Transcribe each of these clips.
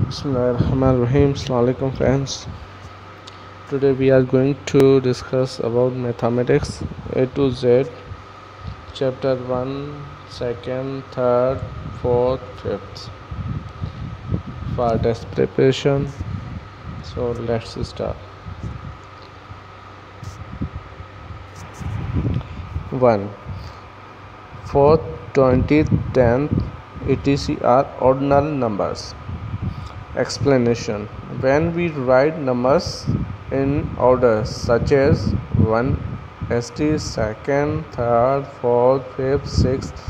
Bismillahirrahmanirrahim. Assalamu alaikum friends. Today we are going to discuss about mathematics A to Z, chapter 1, 2nd, 3rd, 4th, 5th. For test preparation, so let's start. 1. 4th, 20th, 10th, etc. are ordinal numbers. Explanation: when we write numbers in order such as 1 st, 2nd, 3rd, 4th, 5th, 6th,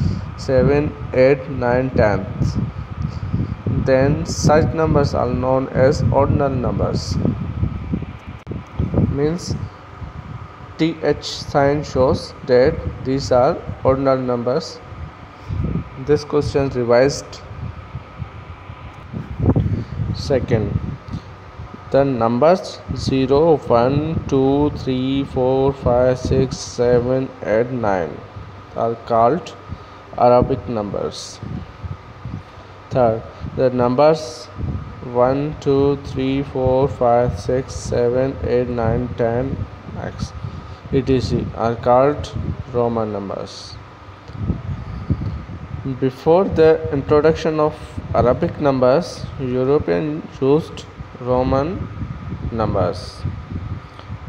7th, 8th, 9th, 10th, then such numbers are known as ordinal numbers. Means th sign shows that these are ordinal numbers. This question revised. Second, the numbers 0, 1, 2, 3, 4, 5, 6, 7, 8, 9 are called Arabic numbers. Third, the numbers 1, 2, 3, 4, 5, 6, 7, 8, 9, 10, etc. are called Roman numbers. Before the introduction of Arabic numbers, Europeans used Roman numbers.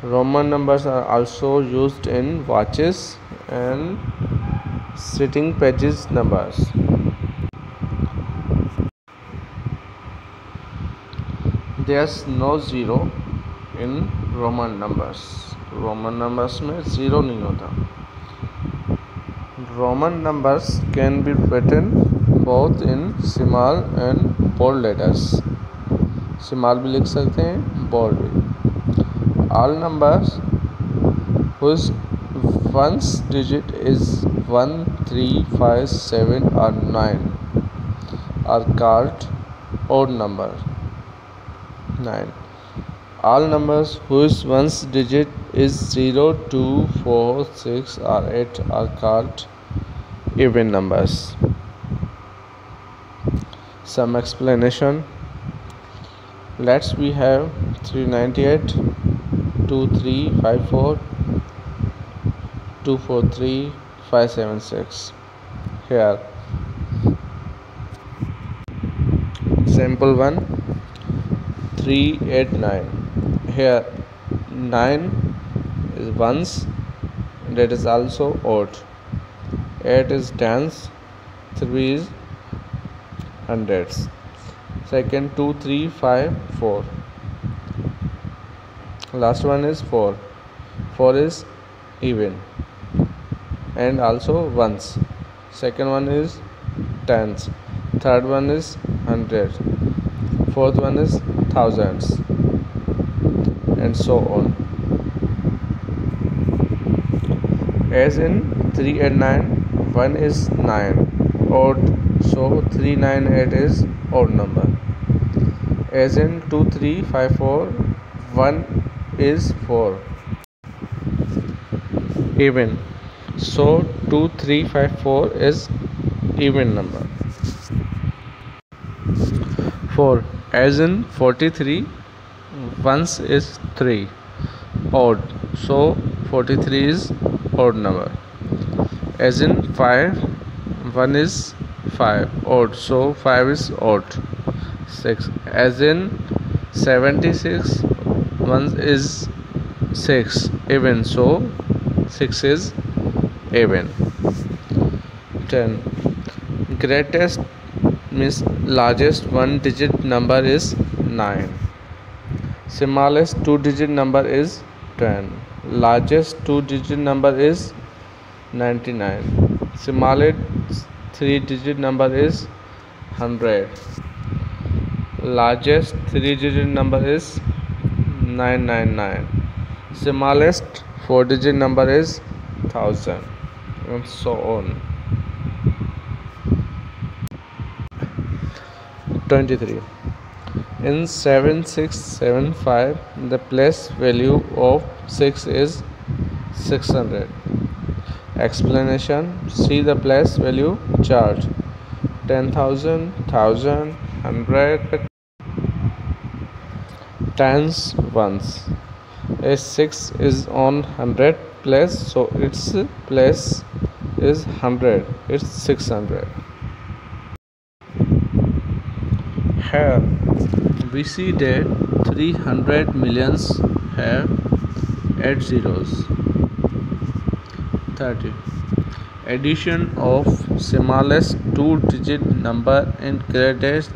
Roman numbers are also used in watches and sitting pages numbers. There's no zero in Roman numbers. Roman numbers में zero नहीं होता. Roman numbers can be written both in small and bold letters. Small भी लिख सकते हैं, bold भी. All numbers whose ones digit is 1, 3, 5, 7 or 9 are called odd number. 9. All numbers whose ones digit is 0, 2, 4, 6 or 8 are called even numbers. Some explanation. Let's we have 398, 2354, 243, 576. Here example 1, 389. Here 9 is ones, that is also odd. 8 is tens, 3 is hundreds. Second 2, 3, 5, 4. Last one is 4. 4 is even and also ones. Second one is tens. Third one is hundred. Fourth one is thousands, and so on. As in 3 and 9, 1 is 9, odd, so 398 is odd number. As in 2, 3, 5, 4, 1 is 4, even, so 2, 3, 5, 4 is even number. 4. As in 43, ones is 3, odd, so 43 is odd number. As in 5, 1 is 5, odd, so 5 is odd. 6. As in 76, 1 is 6, even, so 6 is even. 10. Greatest means largest one digit number is 9. Smallest two digit number is 10. Largest two digit number is 99. Smallest three digit number is 100. Largest three digit number is 999. Smallest four digit number is 1000, and so on. 23. In 7675, the place value of 6 is 600. Explanation: see the place value chart. 10,000, 1,000, 100, tens ones. A 6 is on 100 place, so its place is 100. It's 600. Here we see that 300 millions have 8 zeros. 30. Addition of smallest two-digit number and greatest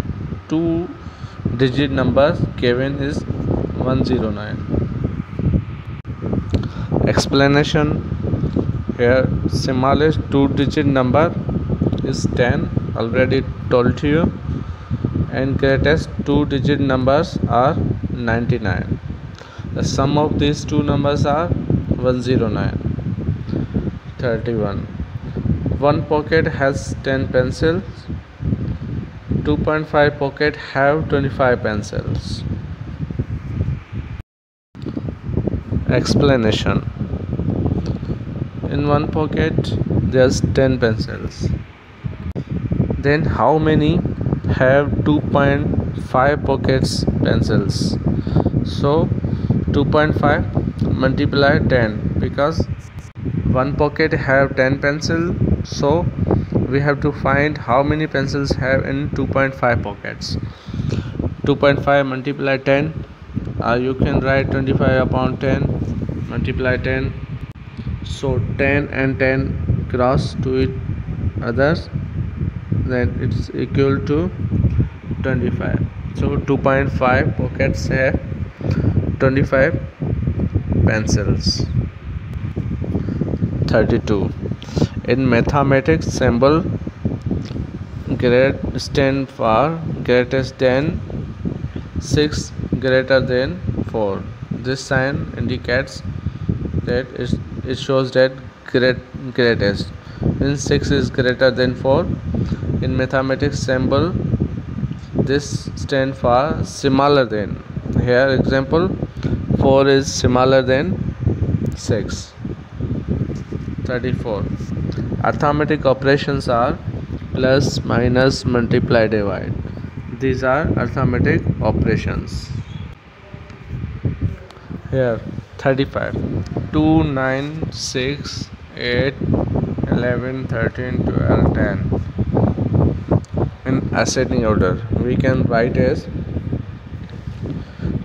two-digit number given is 109. Explanation. Here smallest two-digit number is 10, already told to you, and greatest two-digit numbers are 99. The sum of these two numbers are 109. 31. One pocket has 10 pencils. 2.5 pocket have 25 pencils. Explanation. In one pocket there's 10 pencils. Then how many have 2.5 pockets pencils? So 2.5 multiply 10, because one pocket have 10 pencils, so we have to find how many pencils have in 2.5 pockets. 2.5 multiply 10, you can write 25 upon 10, multiply 10, so 10 and 10 cross to each other, then it's equal to 25. So 2.5 pockets have 25 pencils. 32. In mathematics, symbol great stand for greatest than, 6 greater than 4. This sign indicates that it shows that greatest. When 6 is greater than 4, in mathematics symbol this stand for smaller than. Here example, 4 is smaller than 6. 34. Arithmetic operations are plus, minus, multiply, divide. These are arithmetic operations. Here 35. 2, 9, 6, 8, 11, 13, 12, 10. In ascending order, we can write as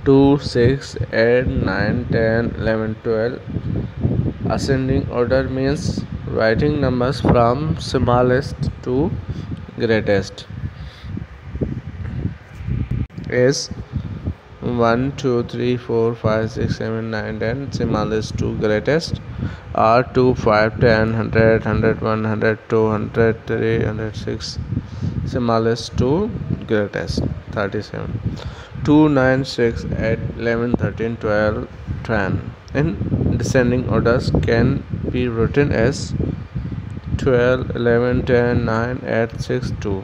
2, 6, 8, 9, 10, 11, 12. Ascending order means writing numbers from smallest to greatest. Is 1, 2, 3, 4, 5, 6, 7, 9, 10, smallest to greatest, are 2, 5, 10, 100, 101, 102, 103, 106, smallest to greatest. 37. 2, 9, 6, 8, 11, 13, 12, 10. In descending orders can be written as 12, 11, 10, 9, 8, 6, 2.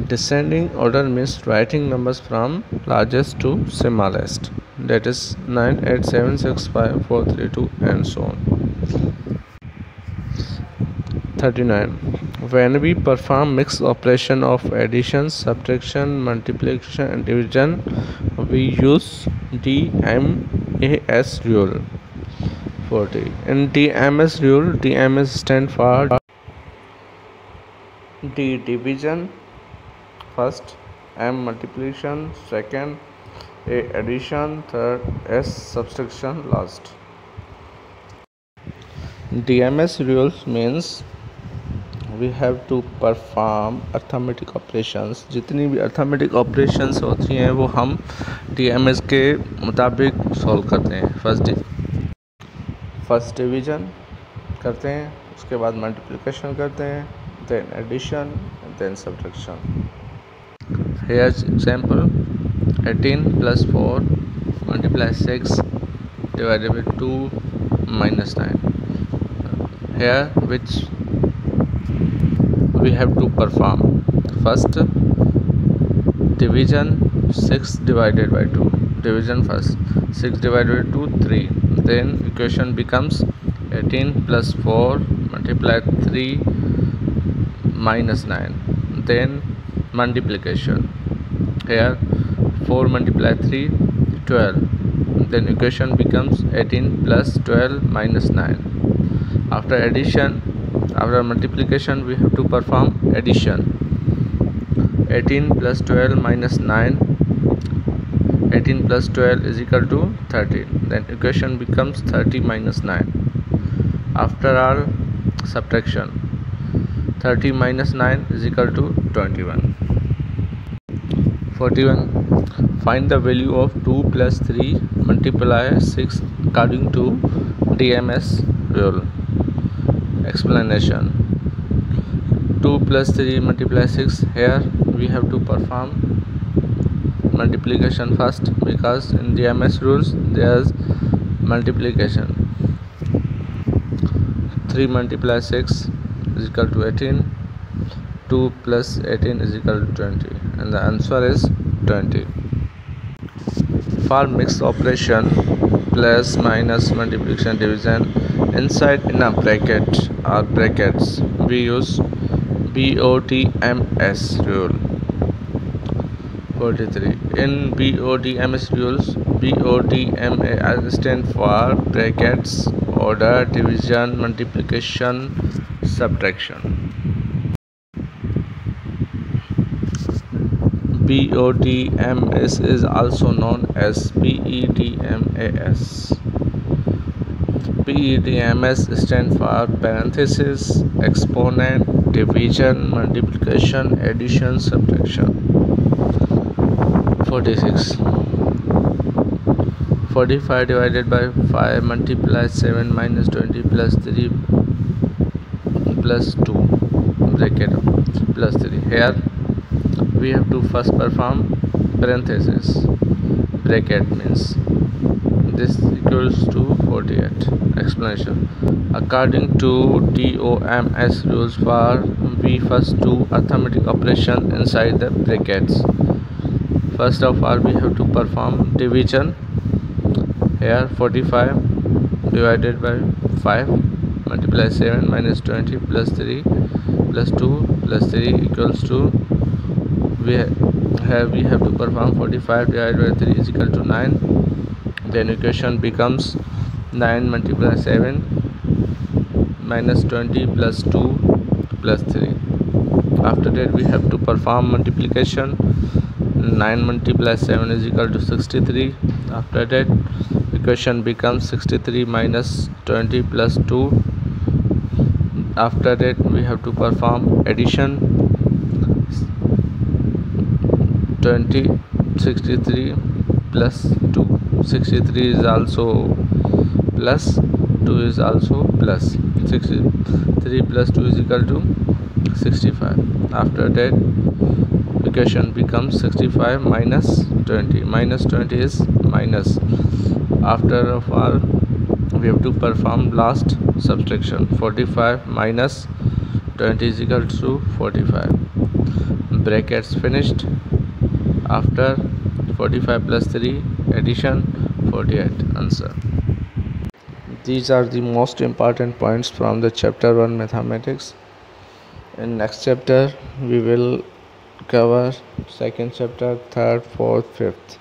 Descending order means writing numbers from largest to smallest, that is 9, 8, 7, 6, 5, 4, 3, 2, and so on. 39. When we perform mixed operation of addition, subtraction, multiplication and division, we use DMAS rule. 40. In DMAS rule, DMAS stand for D division first, M multiplication second, A addition third, S subtraction last. DMAS rules means we have to perform arithmetic operations. जितनी भी arithmetic operations होती हैं वो हम DMAS के मुताबिक solve करते हैं. फर्स्ट डिवीजन करते हैं, उसके बाद मल्टीप्लिकेशन करते हैं, then addition and then subtraction. Here's example. 18 plus 4 multiply 6 divided by 2 minus 9. Here which we have to perform. First division, 6 divided by 2. Division first. 6 divided by 2, 3. Then equation becomes 18 plus 4 multiply 3 minus 9. Then multiplication. Here 4 multiply 3, 12. Then equation becomes 18 plus 12 minus 9. After addition, after multiplication, we have to perform addition. 18 plus 12 minus 9. 18 plus 12 is equal to 13. Then equation becomes 30 minus 9. After our subtraction, 30 minus 9 is equal to 21. 41. Find the value of 2 plus 3 multiply 6 according to DMS rule. Explanation. 2 plus 3 multiply 6. Here we have to perform multiplication first, because in DMS rules there is multiplication. 3 multiply 6 is equal to 18. 2 plus 18 is equal to 20, and the answer is 20. For mixed operation, plus, minus, multiplication, division, inside in a bracket or brackets, we use BODMS rule. 43. In BODMS rules, BODMA stand for brackets, order, division, multiplication, subtraction. BODMS is also known as PEDMAS. PEDMS stands for parenthesis, exponent, division, multiplication, addition, subtraction. 46. 45 divided by 5 multiply 7 minus 20 plus 3 plus 2 bracket plus 3. Here we have to first perform parenthesis. Bracket means this equals to 48. Explanation. According to DOMS rules, we first do arithmetic operation inside the brackets. First of all, we have to perform division. Here 45 divided by 5 multiply 7 minus 20 plus 3 plus 2 plus 3 equals to, we have to perform 45 divided by 3 is equal to 9. Then equation becomes 9 multiply 7 minus 20 plus 2 plus 3. After that we have to perform multiplication. 9 multiply 7 is equal to 63. After that equation becomes 63 minus 20 plus 2. After that we have to perform addition. 63 plus 2. 63 is also plus, 2 is also plus. 63 plus 2 is equal to 65. After that equation becomes 65 minus 20. Minus 20 is minus. After of all, we have to perform last subtraction. 45 minus 20 is equal to 45. Brackets finished. After 45 plus 3 addition, 48. Answer. These are the most important points from the chapter 1 mathematics. In next chapter we will cover second chapter, third, fourth, fifth.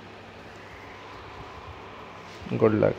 Good luck.